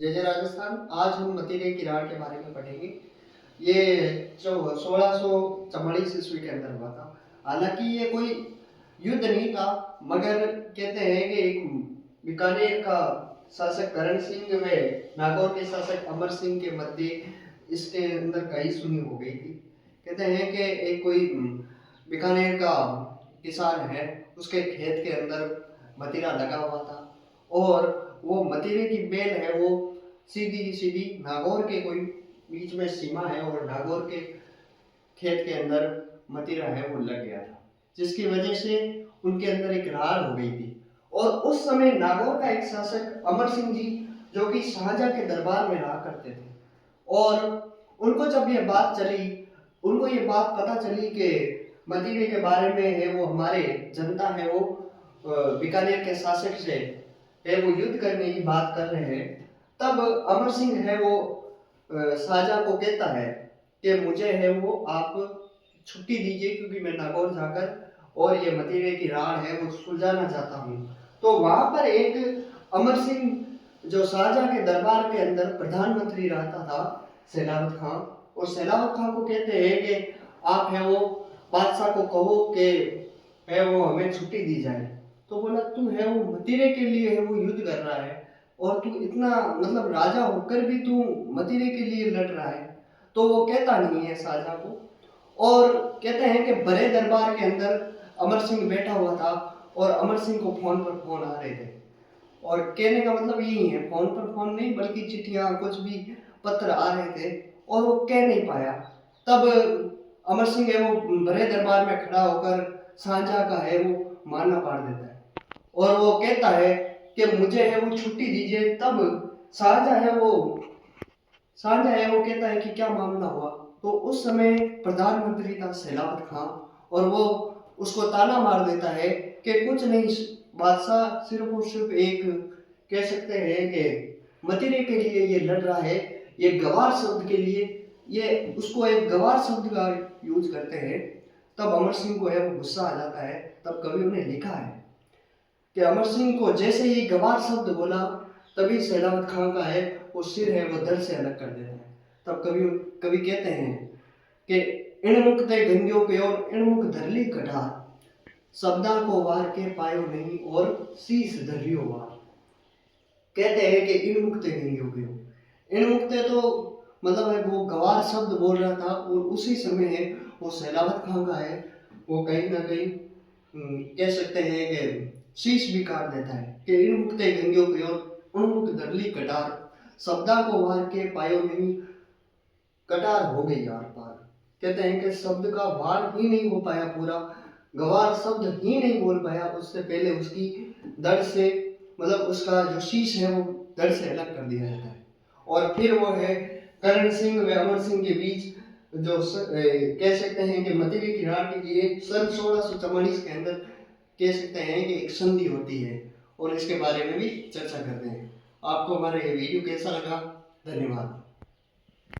जय जय राजस्थान। आज हम मतीरे की राड़ के बारे में पढ़ेंगे। ये जो 1644 ईस्वी के अंदर हुआ था। हालांकि ये कोई युद्ध नहीं था, मगर कहते हैं कि एक बीकानेर का शासक करण सिंह व नागौर के शासक अमर सिंह के मध्य इसके अंदर कई सुनी हो गई थी। कहते हैं कि एक कोई बीकानेर का किसान है, उसके खेत के अंदर मतीरा लगा हुआ था और वो मतीरे की बेल है वो सीधी सीधी नागौर के कोई बीच में सीमा है और नागौर के खेत के अंदर मतीरा है वो लग गया था, जिसकी वजह से उनके अंदर एक राड़ हो गई थी। और उस समय नागौर का एक शासक अमर सिंह जी, जो कि शाहजहां के दरबार में रहा करते थे, और उनको जब ये बात चली, उनको ये बात पता चली कि मतीरे के बारे में है वो हमारे जनता है वो बीकानेर के शासक से है वो युद्ध करने की बात कर रहे हैं, तब अमर सिंह है वो शाहजहां को कहता है कि मुझे है वो आप छुट्टी दीजिए, क्योंकि मैं नागौर जाकर और ये मतीरे की राड़ है वो सुलझाना चाहता हूँ। तो वहां पर एक अमर सिंह जो शाहजहां के दरबार के अंदर प्रधानमंत्री रहता था, सैलावत खां, और सैलावत खां को कहते हैं कि आप है वो बादशाह को कहो कि है वो हमें छुट्टी दी जाए। तो बोला तुम है वो मतीरे के लिए है वो युद्ध कर रहा है और तू इतना मतलब राजा होकर भी तू मतीरे के लिए लड़ रहा है। तो वो कहता नहीं है शाहजहां को, और कहते हैं कि बड़े दरबार के अंदर अमर सिंह बैठा हुआ था और अमर सिंह को फोन पर फोन आ रहे थे। और कहने का मतलब यही है, फोन पर फोन नहीं बल्कि चिट्ठियां कुछ भी पत्र आ रहे थे और वो कह नहीं पाया। तब अमर सिंह है वो बड़े दरबार में खड़ा होकर शाहजहां का है वो मानना पाड़ देता है और वो कहता है कि मुझे है वो छुट्टी दीजिए। तब शाहजहां है वो शाहजहां है वो कहता है कि क्या मामला हुआ। तो उस समय प्रधानमंत्री था सैलावत खां और वो उसको ताना मार देता है कि कुछ नहीं बादशाह, सिर्फ और सिर्फ एक कह सकते हैं कि मतीरे के लिए ये लड़ रहा है, ये गवार शब्द के लिए ये उसको एक गवार शब्द का यूज करते हैं। तब अमर सिंह को है वो गुस्सा आ जाता है। तब कवि ने लिखा है कि अमर सिंह को जैसे ही गवार शब्द बोला, तभी सैलावत खां का है वो सिर है वो दर से अलग कर देता है। तब कवि कवि कहते हैं कि इणमुख ते गंग्यो के और इणमुख धरली कठार, शब्दा को वार के पायो नहीं और शीश धरियो वार। कहते हैं कि इणमुख ते गंग्यो के, इणमुख ते तो मतलब है वो गवार शब्द बोल रहा था और उसी समय है वो सैलावत खां का है वो कहीं ना कहीं कह सकते हैं कि शीश भी काट देता है कि इन मुक्ते गंग्यो की ओर उन्मुख धरली कटार, शब्दा को वार के पायो नहीं कटार हो गई आर पार। कहते हैं कि शब्द का वार ही नहीं हो पाया पूरा, गवार शब्द ही नहीं बोल पाया, उससे पहले उसकी दर्द से मतलब उसका जो शीश है वो दर्द से अलग कर दिया जाता है। और फिर वो है करण सिंह व अमर सिंह के बीच जो कह सकते हैं कि मतीरे की राड़ के लिए सन 1644 के अंदर कह सकते हैं कि एक संधि होती है और इसके बारे में भी चर्चा करते हैं। आपको हमारा ये वीडियो कैसा लगा? धन्यवाद।